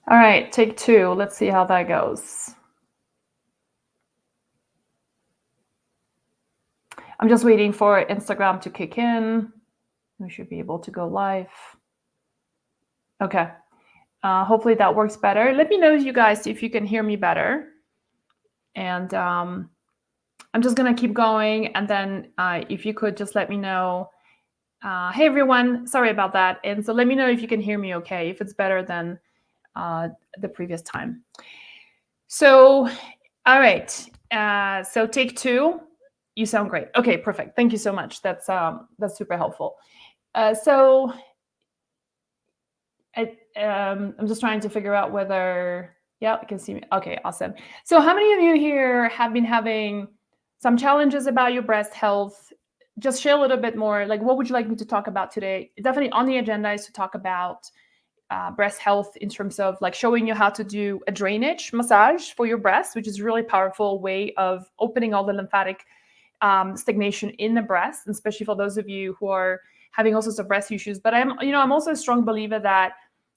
All right, take two. Let's see how that goes. I'm just waiting for Instagram to kick in. We should be able to go live. Okay. Hopefully that works better. Let me know, you guys, if you can hear me better. And I'm just going to keep going. And then if you could just let me know. Hey, everyone. Sorry about that. And so let me know if you can hear me okay, if it's better than the previous time. So, all right. So take two. You sound great. Okay, perfect. Thank you so much. That's super helpful. So I'm just trying to figure out whether, yeah, I can see me. Okay, awesome. So how many of you here have been having some challenges about your breast health? Just share a little bit more. Like, what would you like me to talk about today? Definitely on the agenda is to talk about breast health in terms of like showing you how to do a drainage massage for your breast, which is a really powerful way of opening all the lymphatic stagnation in the breast, especially for those of you who are having all sorts of breast issues. But I'm also a strong believer that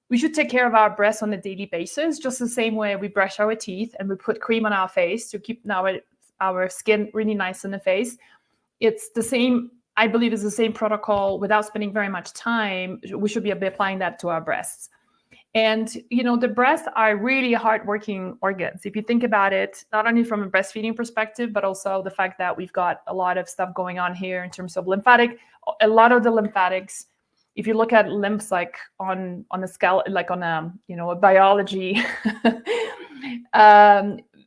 we should take care of our breasts on a daily basis, just the same way we brush our teeth and we put cream on our face to keep our skin really nice in the face. It's the same, I believe it's the same protocol without spending very much time. We should be applying that to our breasts. And, the breasts are really hardworking organs. If you think about it, not only from a breastfeeding perspective, but also the fact that we've got a lot of stuff going on here in terms of lymphatic. A lot of the lymphatics, if you look at lymphs like on a scale, like on a biology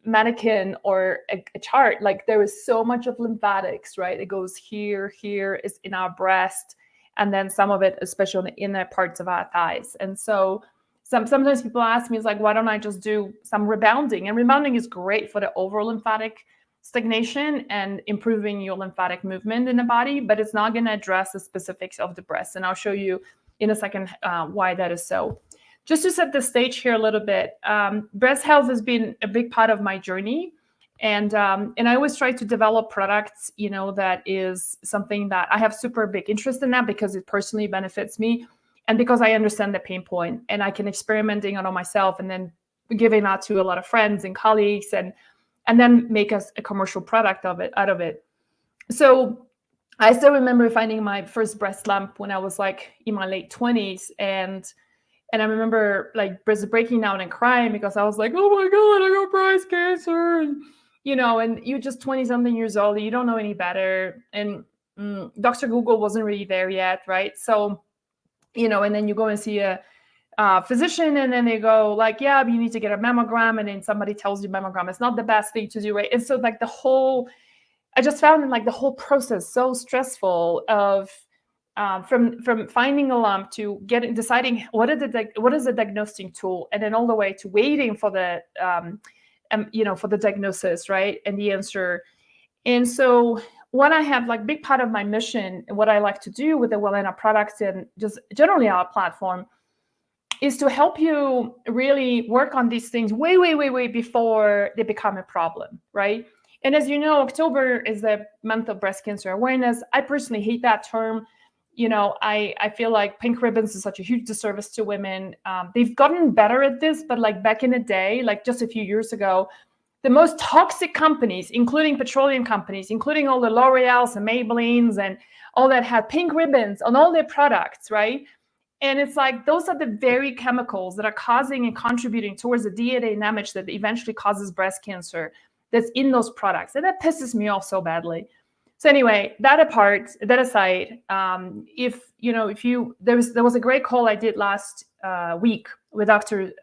mannequin or a chart, like there is so much of lymphatics, right? It goes here is in our breast, and then some of it, especially on the inner parts of our thighs. And so sometimes people ask me, it's like, why don't I just do some rebounding? And rebounding is great for the overall lymphatic stagnation and improving your lymphatic movement in the body, but it's not going to address the specifics of the breast. And I'll show you in a second why that is so. Just to set the stage here a little bit, breast health has been a big part of my journey. And I always try to develop products, that is something that I have super big interest in that because it personally benefits me. And because I understand the pain point and I can experimenting on myself and then giving that to a lot of friends and colleagues and then make a commercial product out of it. So I still remember finding my first breast lump when I was like in my late 20s. And I remember like breaking down and crying because I was like, oh my God, I got breast cancer. And, and you're just 20 something years old. You don't know any better. And Dr. Google wasn't really there yet. Right. So, and then you go and see a physician and then they go like, yeah, you need to get a mammogram. And then somebody tells you mammogram is not the best thing to do. Right. And so like I just found like the whole process so stressful of from finding a lump to deciding what is the diagnostic tool, and then all the way to waiting for the for the diagnosis, right, and the answer. And so what I have like big part of my mission and what I like to do with the Wellena products and just generally our platform is to help you really work on these things way before they become a problem, right? And as you know, October is the month of breast cancer awareness. I personally hate that term. I feel like pink ribbons is such a huge disservice to women. They've gotten better at this, but like back in the day, like just a few years ago, the most toxic companies, including petroleum companies, including all the L'Oreals and Maybellines and all that, had pink ribbons on all their products, right? And it's like those are the very chemicals that are causing and contributing towards the DNA damage that eventually causes breast cancer that's in those products. And that pisses me off so badly. So anyway, that aside, there was a great call I did last week with Dr.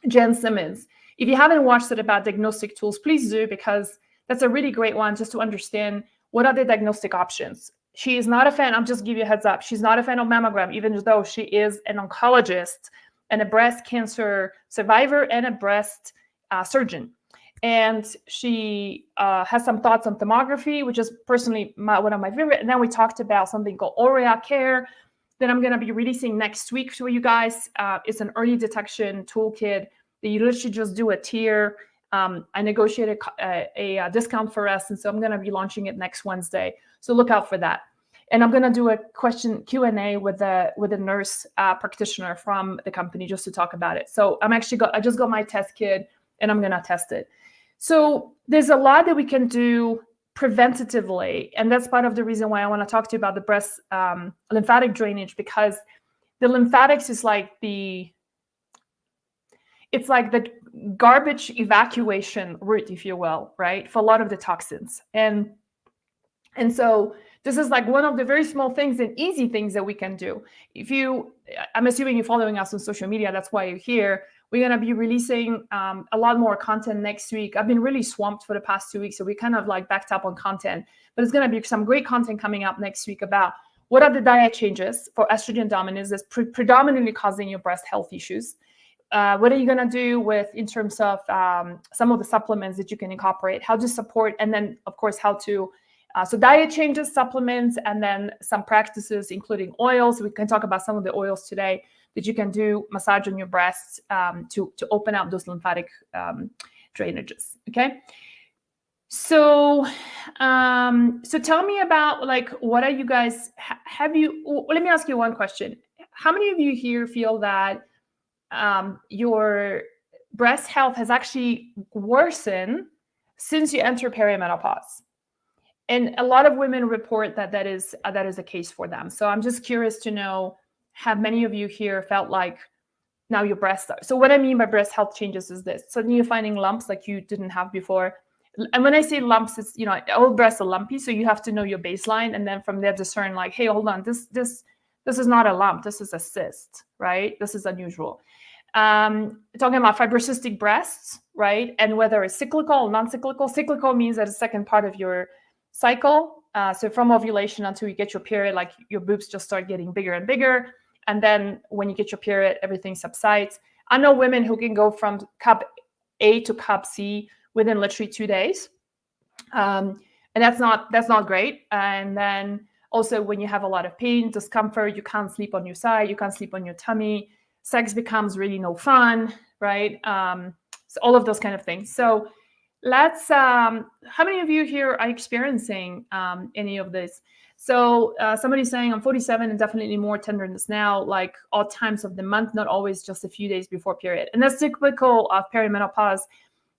Jen Simmons. If you haven't watched it about diagnostic tools, please do, because that's a really great one just to understand what are the diagnostic options. She is not a fan, I'll just give you a heads up, she's not a fan of mammogram, even though she is an oncologist and a breast cancer survivor and a breast surgeon. And she has some thoughts on thermography, which is personally one of my favorite. And then we talked about something called Aurea Care that I'm going to be releasing next week for you guys. It's an early detection toolkit that you literally just do a tier. I negotiated a discount for us, and so I'm going to be launching it next Wednesday. So look out for that. And I'm going to do a Q&A with a nurse practitioner from the company just to talk about it. So I just got my test kit and I'm going to test it. So there's a lot that we can do preventatively. And that's part of the reason why I want to talk to you about the breast lymphatic drainage, because the lymphatics is like it's like the garbage evacuation route, if you will, right, for a lot of the toxins. And so this is like one of the very small things and easy things that we can do. I'm assuming you're following us on social media, that's why you're here. We're going to be releasing a lot more content next week. I've been really swamped for the past 2 weeks, so we kind of like backed up on content. But it's going to be some great content coming up next week about what are the diet changes for estrogen dominance that's predominantly causing your breast health issues. What are you going to do in terms of some of the supplements that you can incorporate, how to support, and then, of course, how to, so diet changes, supplements, and then some practices, including oils. We can talk about some of the oils today that you can do, massage on your breasts to open up those lymphatic drainages, okay? So tell me about, like, what are you guys, let me ask you one question. How many of you here feel that your breast health has actually worsened since you enter perimenopause? And a lot of women report that is the case for them. So I'm just curious to know, have many of you here felt like now your breasts are? So what I mean by breast health changes is this: suddenly you're finding lumps like you didn't have before. And when I say lumps, it's, all breasts are lumpy, so you have to know your baseline, and then from there discern, like, hey, hold on, this is not a lump, this is a cyst, right? This is unusual. Talking about fibrocystic breasts, right? And whether it's cyclical or non-cyclical. Cyclical means that the second part of your cycle, so from ovulation until you get your period, like your boobs just start getting bigger and bigger, and then when you get your period, everything subsides. I know women who can go from cup A to cup C within literally 2 days, and that's not great. And then also when you have a lot of pain, discomfort, you can't sleep on your side, you can't sleep on your tummy, sex becomes really no fun, right? So all of those kind of things. So let's, how many of you here are experiencing any of this? So somebody's saying, I'm 47 and definitely more tenderness now, like all times of the month, not always just a few days before period. And that's typical of perimenopause,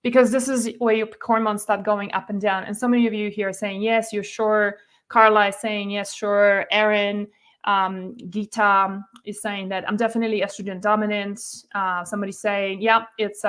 because this is where your hormones start going up and down. And so many of you here are saying, yes, you're sure. Carla is saying, yes, sure. Erin, Gita is saying that I'm definitely estrogen dominant. Somebody's saying, yeah, it's,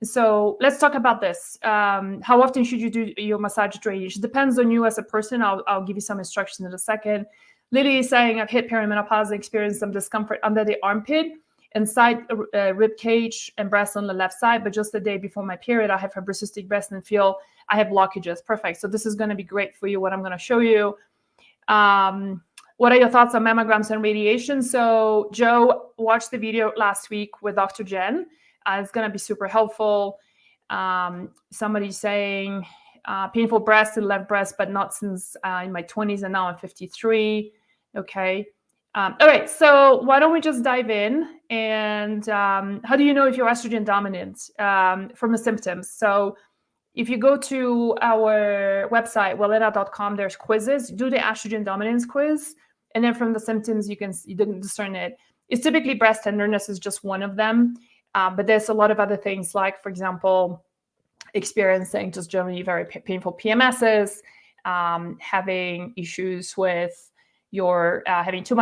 so let's talk about this. How often should you do your massage drainage? It depends on you as a person. I'll give you some instructions in a second. Lily is saying, I've hit perimenopause and experienced some discomfort under the armpit and side rib cage and breast on the left side, but just the day before my period, I have fibrocystic breast and feel I have blockages. Perfect. So this is going to be great for you, what I'm going to show you. What are your thoughts on mammograms and radiation? So Joe watched the video last week with Dr. Jen. It's going to be super helpful. Somebody's saying painful breast in left breast, but not since in my 20s, and now I'm 53. Okay. All right. So why don't we just dive in? And how do you know if you're estrogen dominant from the symptoms? So if you go to our website, wellena.com, there's quizzes. Do the estrogen dominance quiz. And then from the symptoms, you can discern it. It's typically breast tenderness is just one of them. But there's a lot of other things, like, for example, experiencing just generally very painful PMSs, having issues with your having too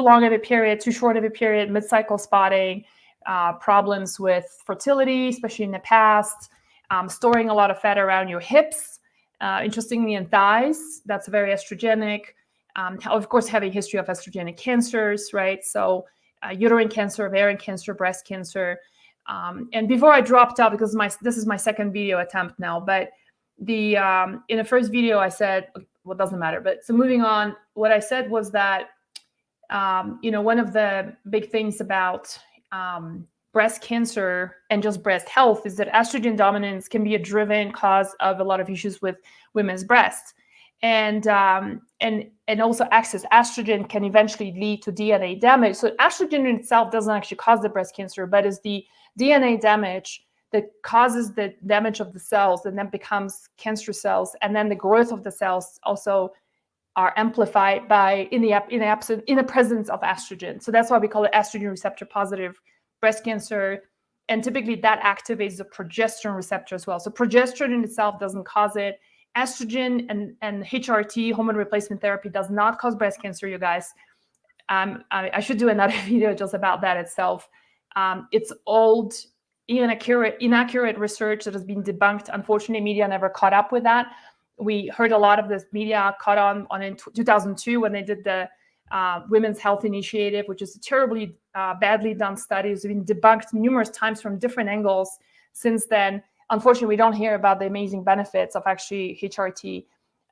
long of a period, too short of a period, mid-cycle spotting, problems with fertility, especially in the past, storing a lot of fat around your hips, interestingly in thighs. That's very estrogenic. Of course, having history of estrogenic cancers, right? So uterine cancer, ovarian cancer, breast cancer. And before I dropped out, because this is my second video attempt now, but in the first video I said, well, it doesn't matter. But so moving on, what I said was that, one of the big things about breast cancer and just breast health is that estrogen dominance can be a driven cause of a lot of issues with women's breasts. And also excess estrogen can eventually lead to DNA damage. So estrogen in itself doesn't actually cause the breast cancer, but it's the DNA damage that causes the damage of the cells and then becomes cancer cells. And then the growth of the cells also are amplified by in the presence of estrogen. So that's why we call it estrogen receptor positive breast cancer. And typically that activates the progesterone receptor as well. So progesterone in itself doesn't cause it. Estrogen and HRT, hormone replacement therapy, does not cause breast cancer, you guys. I should do another video just about that itself. It's old, inaccurate research that has been debunked. Unfortunately, media never caught up with that. We heard a lot of this media caught on in 2002 when they did the Women's Health Initiative, which is a terribly badly done study. It's been debunked numerous times from different angles since then. Unfortunately, we don't hear about the amazing benefits of actually HRT.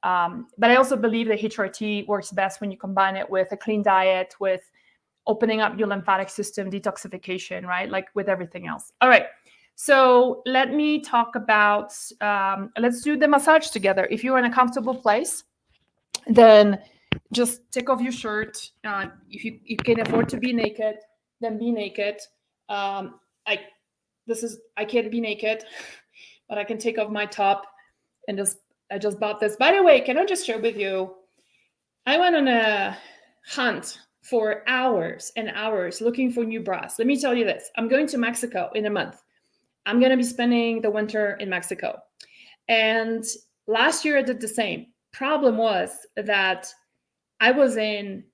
But I also believe that HRT works best when you combine it with a clean diet, with opening up your lymphatic system, detoxification, right? Like with everything else. All right. So let me talk about, let's do the massage together. If you're in a comfortable place, then just take off your shirt. If you can afford to be naked, then be naked. I can't be naked, but I can take off my top and I just bought this. By the way, can I just share with you, I went on a hunt for hours and hours looking for new bras. Let me tell you this. I'm going to Mexico in a month. I'm going to be spending the winter in Mexico. And last year I did the same. Problem was that I was in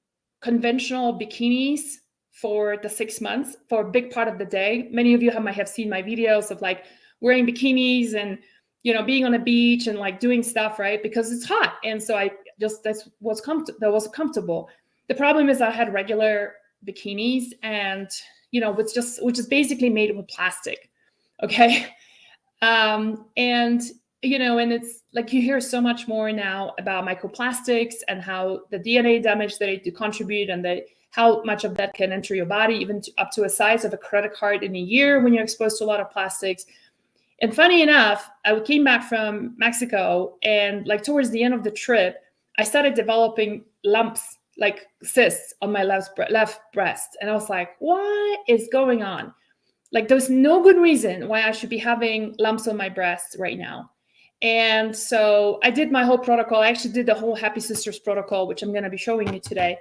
conventional bikinis for the 6 months for a big part of the day. Many of you might have seen my videos of like wearing bikinis and, you know, being on a beach and like doing stuff, right? Because it's hot. And so that was comfortable. The problem is I had regular bikinis and, you know, which is basically made with plastic. Okay. And, you know, and it's like you hear so much more now about microplastics and how the DNA damage that they do contribute and how much of that can enter your body, even up to a size of a credit card in a year when you're exposed to a lot of plastics. And funny enough, I came back from Mexico and like towards the end of the trip, I started developing lumps, like cysts on my left breast. And I was like, what is going on? Like there's no good reason why I should be having lumps on my breast right now. And so I did my whole protocol. I actually did the whole Happy Sisters protocol, which I'm going to be showing you today.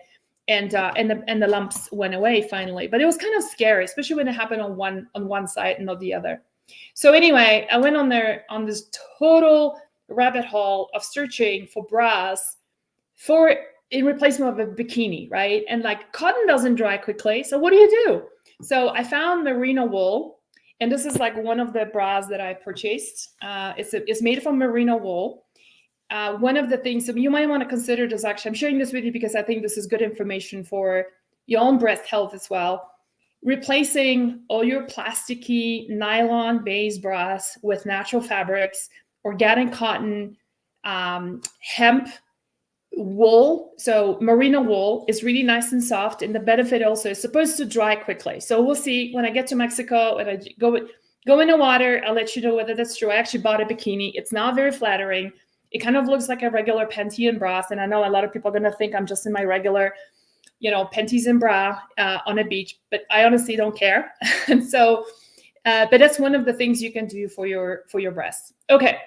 And the lumps went away finally. But it was kind of scary, especially when it happened on one side and not the other. So anyway, I went on this total rabbit hole of searching for bras in replacement of a bikini, right? And like cotton doesn't dry quickly. So what do? So I found merino wool, and this is like one of the bras that I purchased. It's made from merino wool. One of the things that you might want to consider is actually, I'm sharing this with you because I think this is good information for your own breast health as well. Replacing all your plasticky nylon-based bras with natural fabrics, organic cotton, hemp, wool. So merino wool is really nice and soft, and the benefit also is supposed to dry quickly. So we'll see when I get to Mexico and I go in the water. I'll let you know whether that's true. I actually bought a bikini. It's not very flattering. It kind of looks like a regular panty and bra, and I know a lot of people are going to think I'm just in my regular, you know, panties and bra on a beach, but I honestly don't care. And so, but that's one of the things you can do for your breasts. Okay,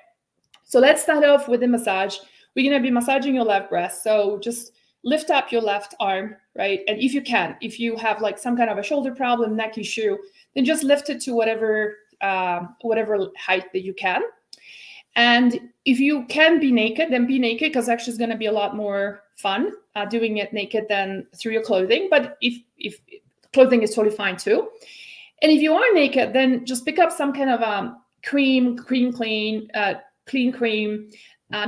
so let's start off with the massage. We're going to be massaging your left breast. So just lift up your left arm, right? And if you can, if you have like some kind of a shoulder problem, neck issue, then just lift it to whatever height that you can. And if you can be naked, then be naked, because actually it's going to be a lot more fun doing it naked than through your clothing. But if clothing is totally fine too. And if you are naked, then just pick up some kind of clean cream.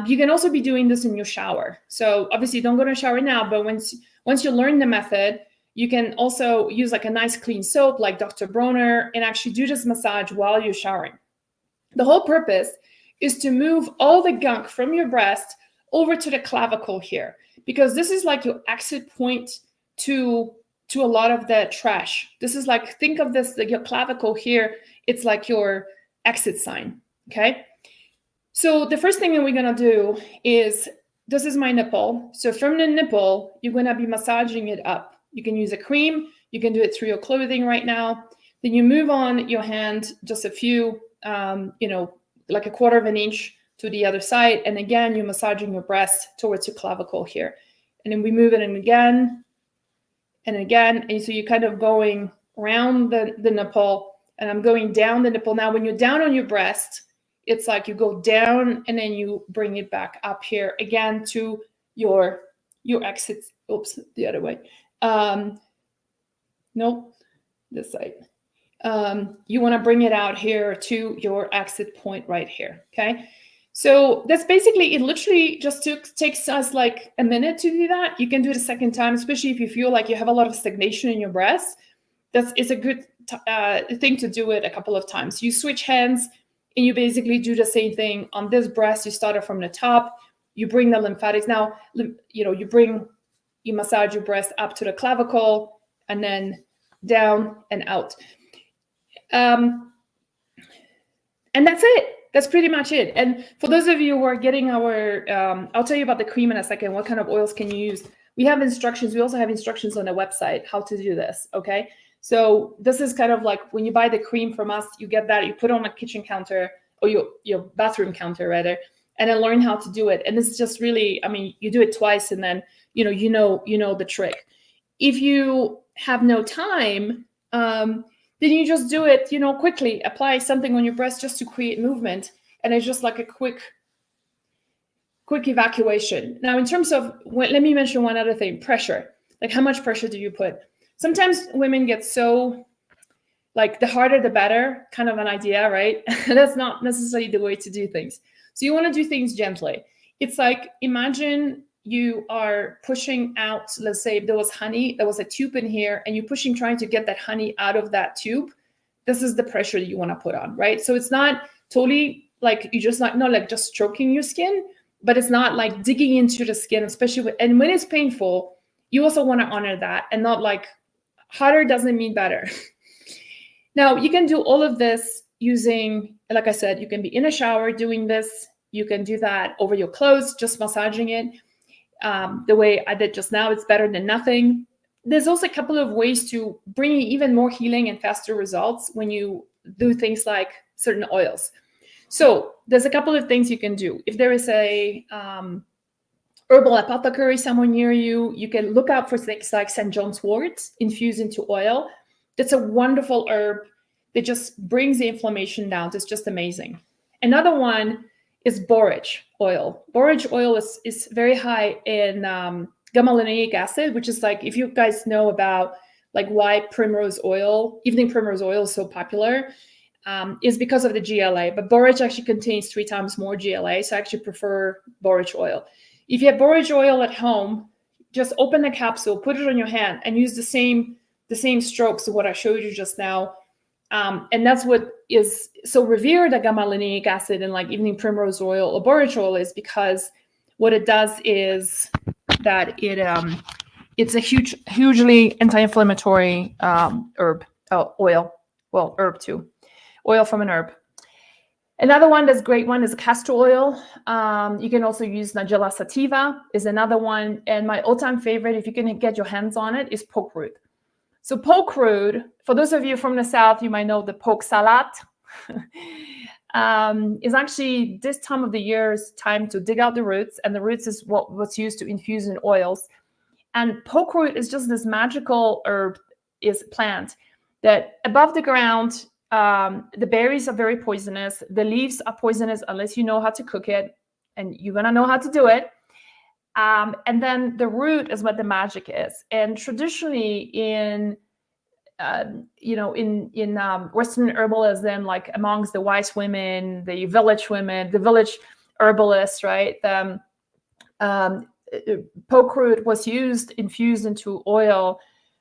You can also be doing this in your shower. So obviously don't go to a shower now, but once you learn the method, you can also use like a nice clean soap like Dr. Bronner and actually do this massage while you're showering. The whole purpose is to move all the gunk from your breast over to the clavicle here, because this is like your exit point to a lot of the trash. This is like, think of this, like your clavicle here, it's like your exit sign, okay? So the first thing that we're gonna do is, this is my nipple. So from the nipple, you're gonna be massaging it up. You can use a cream, you can do it through your clothing right now. Then you move on your hand just a few, like a quarter of an inch to the other side. And again, you're massaging your breast towards your clavicle here. and then we move it in again and again. And so you're kind of going around the nipple, and I'm going down the nipple. Now, when you're down on your breast, it's like you go down and then you bring it back up here again to your exit. Oops, the other way. Nope, this side. You want to bring it out here to your exit point right here. Okay. So that's basically, it literally just takes us like a minute to do that. You can do it a second time, especially if you feel like you have a lot of stagnation in your breast. It's a good thing to do it a couple of times. You switch hands and you basically do the same thing on this breast. You start it from the top, you bring the lymphatics. Now, you massage your breast up to the clavicle and then down and out. And that's it. That's pretty much it. And for those of you who are getting our, I'll tell you about the cream in a second. What kind of oils can you use? We have instructions. We also have instructions on the website how to do this. Okay. So this is kind of like when you buy the cream from us, you get that, you put it on a kitchen counter or your bathroom counter rather, and then learn how to do it. And it's just really, I mean, you do it twice and then, you know the trick. If you have no time, then you just do it, quickly. Apply something on your breast just to create movement. And it's just like a quick evacuation. Now, in terms of, let me mention one other thing, pressure. Like, how much pressure do you put? Sometimes women get so, like, the harder the better, kind of an idea, right? That's not necessarily the way to do things. So you want to do things gently. It's like, imagine you are pushing out, let's say if there was honey, there was a tube in here, and you're pushing, trying to get that honey out of that tube. This is the pressure that you want to put on, right? So it's not totally like you just not like just stroking your skin, but it's not like digging into the skin, especially and when it's painful, you also want to honor that and not like harder doesn't mean better. Now, you can do all of this using, like I said, you can be in a shower doing this. You can do that over your clothes, just massaging it. The way I did just now, it's better than nothing. There's also a couple of ways to bring even more healing and faster results when you do things like certain oils. So there's a couple of things you can do. If there is a herbal apothecary somewhere near you, you can look out for things like St. John's wort infused into oil. That's a wonderful herb that just brings the inflammation down. It's just amazing. Another one is borage oil. Borage oil is very high in gamma-linolenic acid, which is like, if you guys know about like why primrose oil, evening primrose oil is so popular, is because of the GLA. But borage actually contains 3 times more GLA, so I actually prefer borage oil. If you have borage oil at home, just open the capsule, put it on your hand, and use the same strokes of what I showed you just now. And that's what is so revered, the gamma-linolenic acid and like evening primrose oil or borage oil, is because what it does is that it's a hugely anti-inflammatory herb, oil. Well, herb too, oil from an herb. Another one that's great one is castor oil. You can also use Nigella sativa is another one. And my all-time favorite, if you can get your hands on it, is poke root. So poke root, for those of you from the South, you might know the poke salad. Is actually this time of the year's time to dig out the roots, and the roots is what's used to infuse in oils. And poke root is just this magical plant that above the ground, the berries are very poisonous. The leaves are poisonous unless you know how to cook it, and you're gonna know how to do it. And then the root is what the magic is. And traditionally in Western herbalism, like amongst the wise women, the village women, the village herbalists, right? Poke root was infused into oil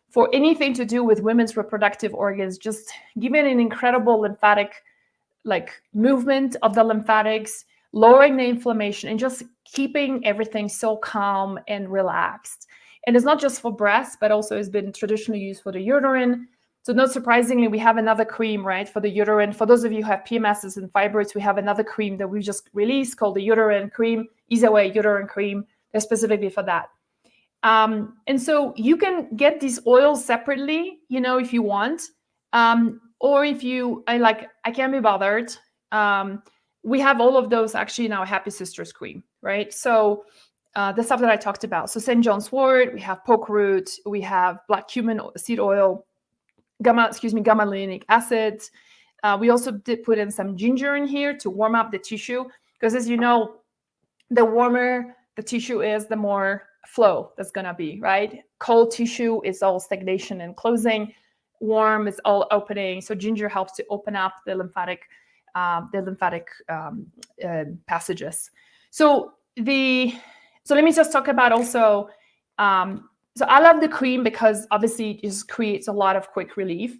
for anything to do with women's reproductive organs, just giving an incredible lymphatic movement of the lymphatics, lowering the inflammation, and just keeping everything so calm and relaxed. And it's not just for breast, but also has been traditionally used for the uterine. So not surprisingly, we have another cream, right, for the uterine. For those of you who have PMSs and fibroids, we have another cream that we just released called the uterine cream, Easy Way uterine cream. They're specifically for that. And so you can get these oils separately, if you want, or if I can't be bothered. We have all of those actually in our Happy Sisters cream, right? So the stuff that I talked about. So St. John's wort, we have poke root, we have black cumin seed oil, gamma-linolenic acid. We also did put in some ginger in here to warm up the tissue, because as you know, the warmer the tissue is, the more flow that's gonna be, right? Cold tissue is all stagnation and closing. Warm is all opening. So ginger helps to open up the lymphatic passages. So let me just talk about also. So I love the cream because obviously it just creates a lot of quick relief.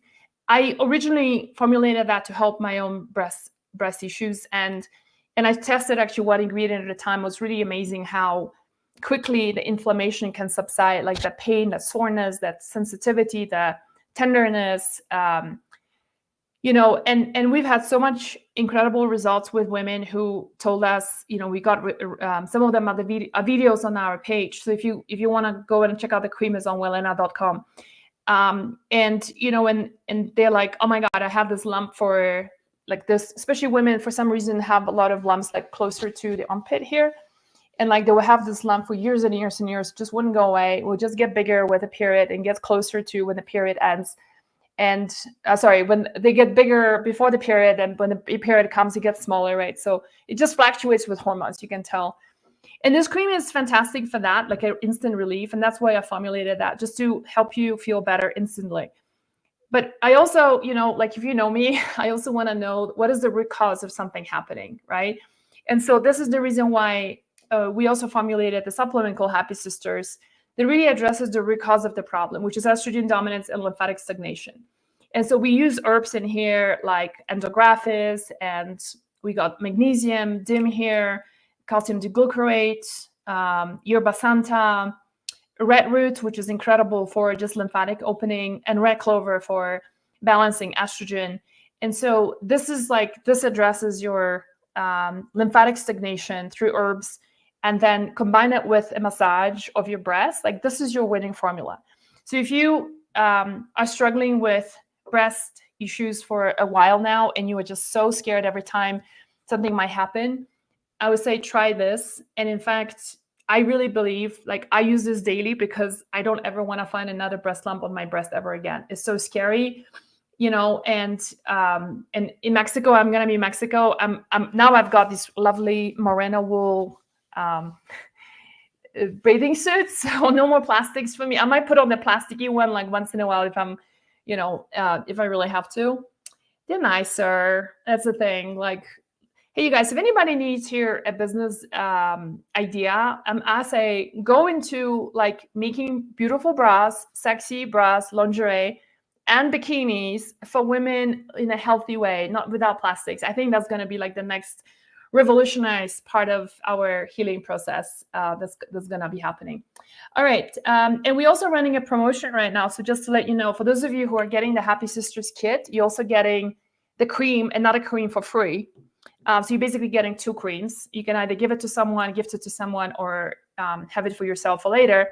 I originally formulated that to help my own breast issues, and I tested actually what ingredient at a time. It was really amazing how quickly the inflammation can subside, like the pain, the soreness, that sensitivity, the tenderness, and we've had so much incredible results with women who told us, we got some of them are the videos on our page. So if you want to go and check out the cream, is on wellena.com. And they're like, oh my God, I have this lump for like this, especially women for some reason have a lot of lumps like closer to the armpit here. And like they will have this lump for years and years and years, just wouldn't go away. It will just get bigger with the period and get closer to when the period ends. And when they get bigger before the period, and when the period comes, it gets smaller, right? So it just fluctuates with hormones, you can tell. And this cream is fantastic for that, like an instant relief. And that's why I formulated that, just to help you feel better instantly. But I also, like if you know me, I also want to know what is the root cause of something happening, right? And so this is the reason why we also formulated the supplement called Happy Sisters that really addresses the root cause of the problem, which is estrogen dominance and lymphatic stagnation. And so we use herbs in here like endographis, and we got magnesium, dim here, calcium diglucarate, yerba santa, red root, which is incredible for just lymphatic opening, and red clover for balancing estrogen. And so this addresses your lymphatic stagnation through herbs, and then combine it with a massage of your breast. Like this is your winning formula. So if you are struggling with breast issues for a while now, and you are just so scared every time something might happen, I would say try this. And in fact, I really believe, like I use this daily because I don't ever want to find another breast lump on my breast ever again. It's so scary, and in Mexico, I'm going to be in Mexico. Now I've got these lovely merino wool bathing suits, so no more plastics for me. I might put on the plasticky one like once in a while if I'm, if I really have to. They're nicer. That's the thing. Like, hey, you guys, if anybody needs here a business idea, I say go into like making beautiful bras, sexy bras, lingerie, and bikinis for women in a healthy way, not without plastics. I think that's going to be like the next revolutionized part of our healing process that's going to be happening. All right. And we're also running a promotion right now. So just to let you know, for those of you who are getting the Happy Sisters kit, you're also getting the cream, another cream for free. So you're basically getting two creams. You can either give it to someone, gift it to someone, or have it for yourself for later.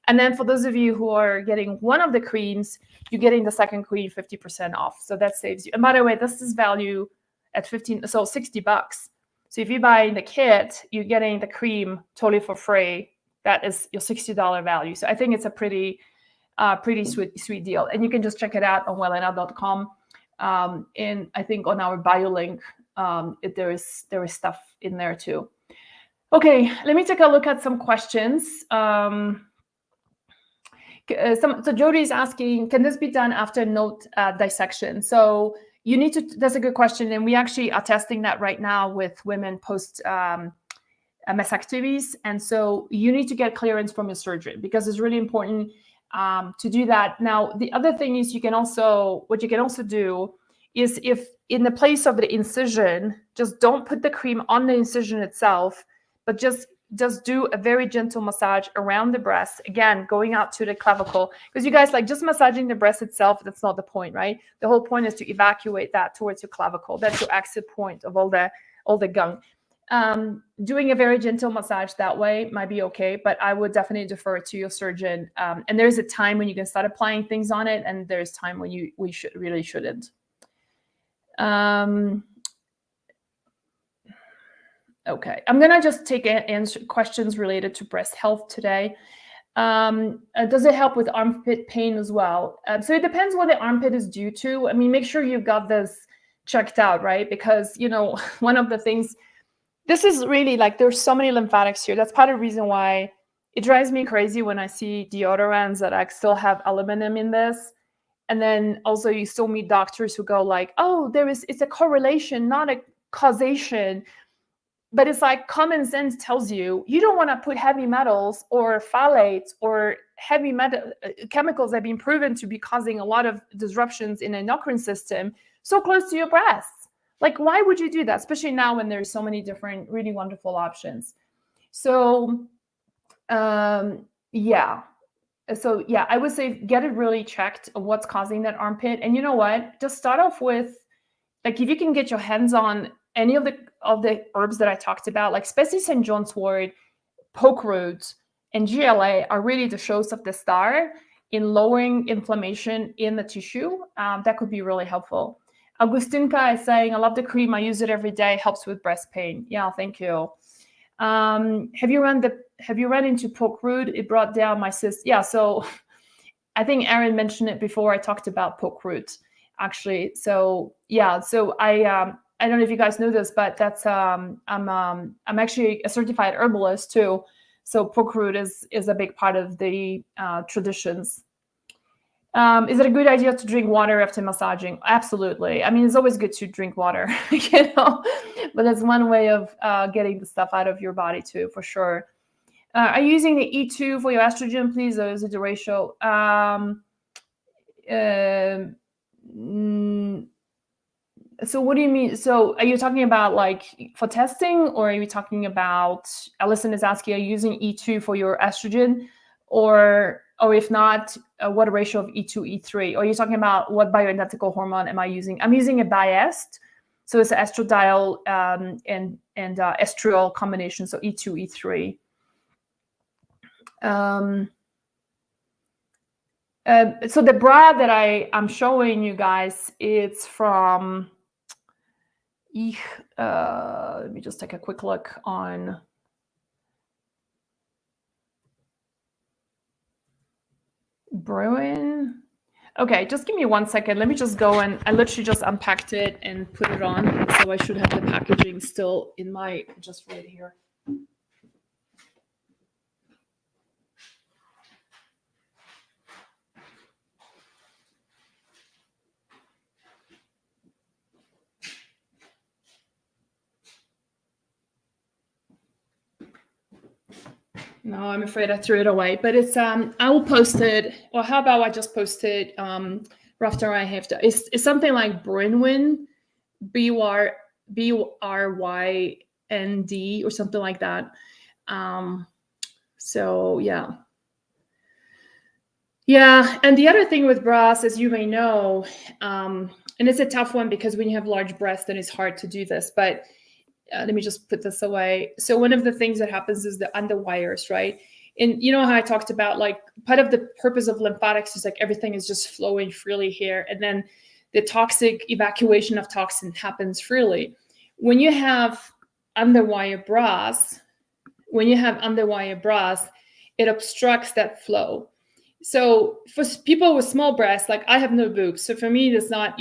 And then for those of you who are getting one of the creams, you're getting the second cream 50% off. So that saves you. And by the way, this is value at $60. So if you buy the kit, you're getting the cream totally for free. That is your $60 value. So I think it's a pretty sweet deal. And you can just check it out on wellena.com. And I think on our bio link, there is stuff in there too. Okay, let me take a look at some questions. So Jody is asking, can this be done after node dissection? So you need to, that's a good question. And we actually are testing that right now with women post mastectomies. And so you need to get clearance from your surgeon because it's really important to do that. Now, the other thing is what you can also do is if in the place of the incision, just don't put the cream on the incision itself, but just do a very gentle massage around the breast, again, going out to the clavicle. Because you guys, like just massaging the breast itself, that's not the point, right? The whole point is to evacuate that towards your clavicle. That's your exit point of all the gunk. Doing a very gentle massage that way might be okay, but I would definitely defer it to your surgeon. And there's a time when you can start applying things on it, and there's time when we shouldn't. Okay, I'm gonna just take answer questions related to breast health today. Does it help with armpit pain as well? So it depends what the armpit is due to. I mean, make sure you've got this checked out, right? Because, you know, one of the things, this is really like, there's so many lymphatics here. That's part of the reason why it drives me crazy when I see deodorants that like still have aluminum in this. And then also you still meet doctors who go like, oh, it's a correlation, not a causation. But it's like common sense tells you don't want to put heavy metals or phthalates or heavy metal chemicals that have been proven to be causing a lot of disruptions in the endocrine system so close to your breasts. Like, why would you do that? Especially now when there's so many different really wonderful options. So, yeah. So yeah, I would say get it really checked of what's causing that armpit. And you know what? Just start off with, like, if you can get your hands on any of the herbs that I talked about, like especially St. John's wort, poke root, and GLA are really the shows of the star in lowering inflammation in the tissue. That could be really helpful. Augustinka is saying, I love the cream. I use it every day. Helps with breast pain. Yeah, thank you. Have you run into poke root? It brought down my cyst. Yeah, so I think Aaron mentioned it before. I talked about poke root, actually. So yeah, so I don't know if you guys know this, but that's I'm actually a certified herbalist too. So poke root is a big part of the traditions. Is it a good idea to drink water after massaging? Absolutely. I mean, it's always good to drink water, you know, but that's one way of getting the stuff out of your body too, for sure. Are you using the E2 for your estrogen, please, or is it the ratio? So what do you mean? So are you talking about like for testing, or are you talking about, Allison is asking, are you using E2 for your estrogen, or if not, what ratio of E2, E3? Or are you talking about what bioidentical hormone am I using? I'm using a biased, so it's estradiol and estriol combination, so E2, E3. So the bra that I'm showing you guys, it's from, let me just take a quick look on Bruin. Okay, just give me 1 second. Let me just go, and I literally just unpacked it and put it on. So I should have the packaging still in my, just right here. No, I'm afraid I threw it away, but it's I will post it. Or how about I just post it after I have to. It's something like Brynwynd, BRYND or something like that. So yeah. Yeah, and the other thing with bras, as you may know, and it's a tough one because when you have large breasts, then it's hard to do this, but let me just put this away. So one of the things that happens is the underwires, right? And you know how I talked about, like, part of the purpose of lymphatics is like everything is just flowing freely here. And then the toxic evacuation of toxin happens freely. When you have underwire bras, it obstructs that flow. So for people with small breasts, like I have no boobs. So for me, it's not,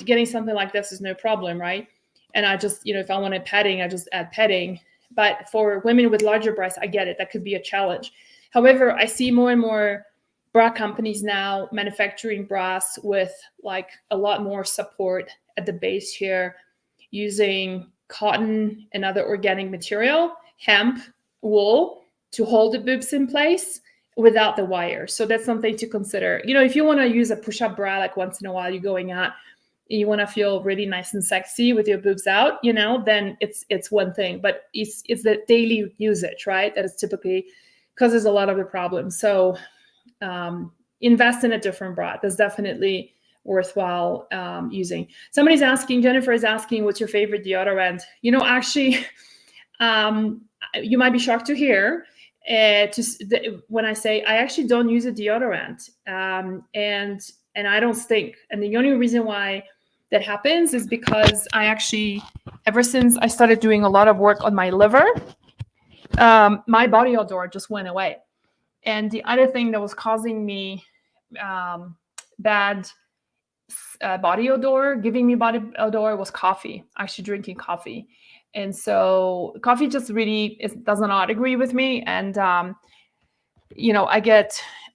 getting something like this is no problem, right? And I just, if I wanted padding, I just add padding. But for women with larger breasts, I get it. That could be a challenge. However, I see more and more bra companies now manufacturing bras with like a lot more support at the base here, using cotton and other organic material, hemp, wool, to hold the boobs in place without the wire. So that's something to consider. If you want to use a push-up bra, like once in a while you're going out, you want to feel really nice and sexy with your boobs out, then it's one thing. But it's the daily usage, right? That is typically causes a lot of the problems. So invest in a different bra. That's definitely worthwhile using. Jennifer is asking, what's your favorite deodorant? Actually, you might be shocked to hear when I say I actually don't use a deodorant, and I don't stink. And the only reason why that happens is because I actually, ever since I started doing a lot of work on my liver, my body odor just went away. And the other thing that was causing me bad body odor, giving me body odor, was coffee, actually drinking coffee. And so coffee just really does not agree with me. And,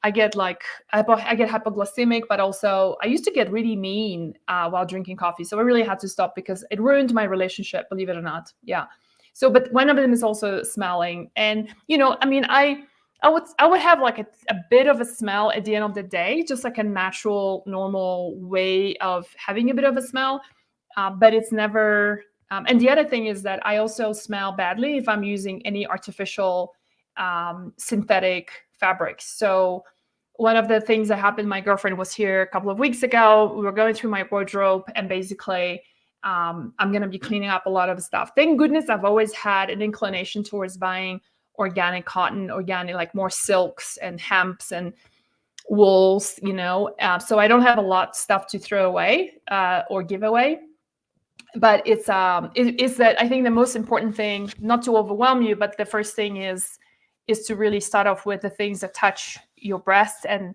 I get hypoglycemic, but also I used to get really mean while drinking coffee. So I really had to stop because it ruined my relationship, believe it or not. Yeah. So, but one of them is also smelling. And, I would have like a bit of a smell at the end of the day, just like a natural, normal way of having a bit of a smell. But it's never. And the other thing is that I also smell badly if I'm using any artificial synthetic fabrics. So one of the things that happened, my girlfriend was here a couple of weeks ago. We were going through my wardrobe, and basically I'm going to be cleaning up a lot of stuff. Thank goodness I've always had an inclination towards buying organic cotton, organic, like more silks and hemps and wools, so I don't have a lot of stuff to throw away or give away. But it's that I think the most important thing, not to overwhelm you, but the first thing is to really start off with the things that touch your breast and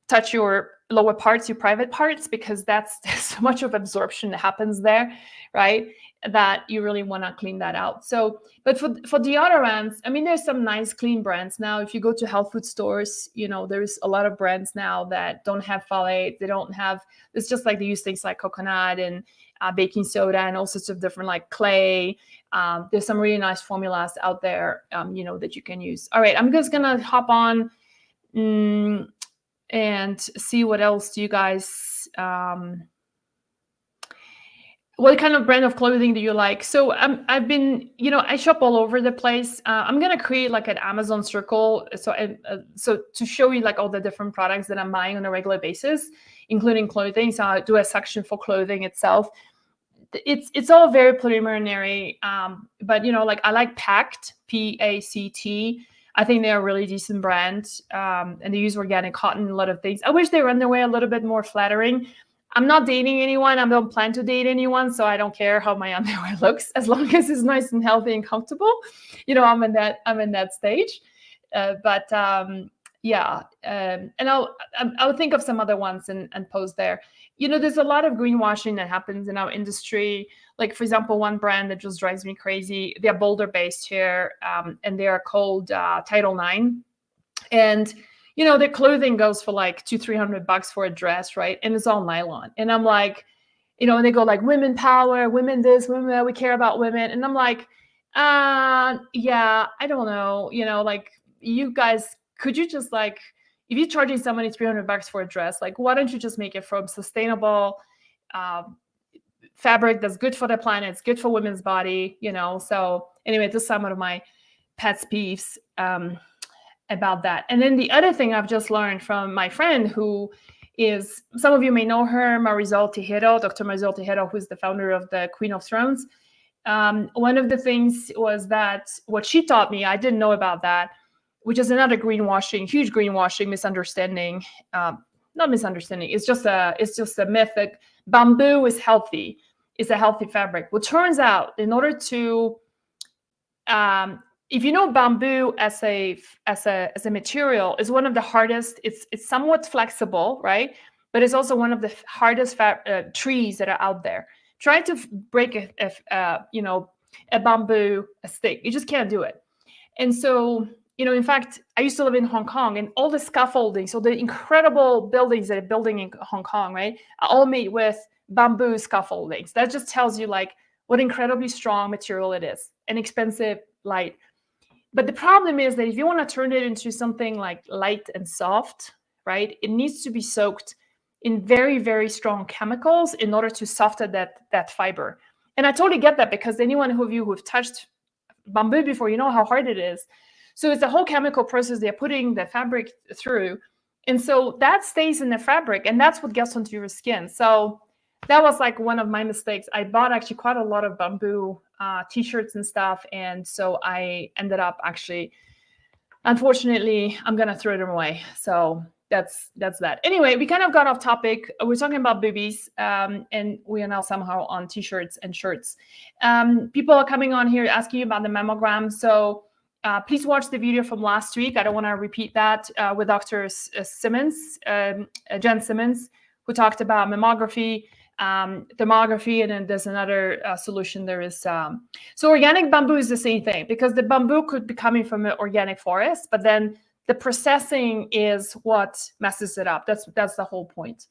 touch your lower parts, your private parts, because there's so much of absorption that happens there, right? That you really want to clean that out. So, but for deodorants, I mean, there's some nice clean brands now. If you go to health food stores, there's a lot of brands now that don't have phthalate. They don't have, it's just like they use things like coconut and baking soda and all sorts of different, like clay. There's some really nice formulas out there, that you can use. All right, I'm just gonna hop on and see what else do you guys. What kind of brand of clothing do you like? So I've been, I shop all over the place. I'm gonna create like an Amazon circle, so to show you like all the different products that I'm buying on a regular basis, including clothing. So I do a section for clothing itself. It's all very preliminary, but like I like Pact, PACT. I think they're a really decent brand, and they use organic cotton, a lot of things. I wish their underwear a little bit more flattering. I'm not dating anyone. I don't plan to date anyone, so I don't care how my underwear looks, as long as it's nice and healthy and comfortable. I'm in that stage. Yeah, and I'll think of some other ones and post there. There's a lot of greenwashing that happens in our industry. Like, for example, one brand that just drives me crazy. They're Boulder based here, and they are called Title IX. And their clothing goes for like $200-300 for a dress, right? And it's all nylon. And I'm like, and they go like, women power, women this, women that, we care about women. And I'm like, yeah, I don't know. Like, you guys, could you just like, if you're charging somebody $300 for a dress, like, why don't you just make it from sustainable fabric that's good for the planet, it's good for women's body, So anyway, this is some of my pet peeves about that. And then the other thing I've just learned from my friend, who is, some of you may know her, Marisol Tejero, Dr. Marisol Tejero, who's the founder of the Queen of Thrones. One of the things was that what she taught me, I didn't know about that, which is another greenwashing, huge greenwashing misunderstanding. Not misunderstanding. It's just a myth that bamboo is healthy. It's a healthy fabric. Well, turns out, in order to, if you know, bamboo as a material is one of the hardest. It's somewhat flexible, right? But it's also one of the hardest trees that are out there. Try to break a bamboo stick. You just can't do it. And so, in fact, I used to live in Hong Kong, and all the scaffolding, so the incredible buildings that are building in Hong Kong, right, are all made with bamboo scaffoldings. That just tells you like what incredibly strong material it is, and expensive, light. But the problem is that if you want to turn it into something like light and soft, right, it needs to be soaked in very, very strong chemicals in order to soften that fiber. And I totally get that, because anyone of you who've touched bamboo before, you know how hard it is. So it's a whole chemical process they're putting the fabric through. And so that stays in the fabric, and that's what gets onto your skin. So that was like one of my mistakes. I bought actually quite a lot of bamboo t-shirts and stuff. And so I ended up actually, unfortunately, I'm going to throw them away. So that's that. Anyway, we kind of got off topic. We're talking about boobies, and we are now somehow on t-shirts and shirts. People are coming on here asking you about the mammogram. So please watch the video from last week. I don't want to repeat that, with Dr. Simmons, Jen Simmons, who talked about mammography, thermography, and then there's another solution. There is so organic bamboo is the same thing, because the bamboo could be coming from an organic forest, but then the processing is what messes it up. That's the whole point.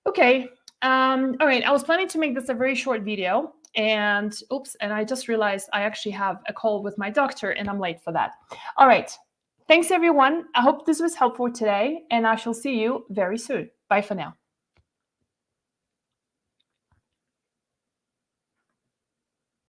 Okay. All right. I was planning to make this a very short video, and oops, and I just realized I actually have a call with my doctor, and I'm late for that. All right. Thanks, everyone. I hope this was helpful today, and I shall see you very soon. Bye for now.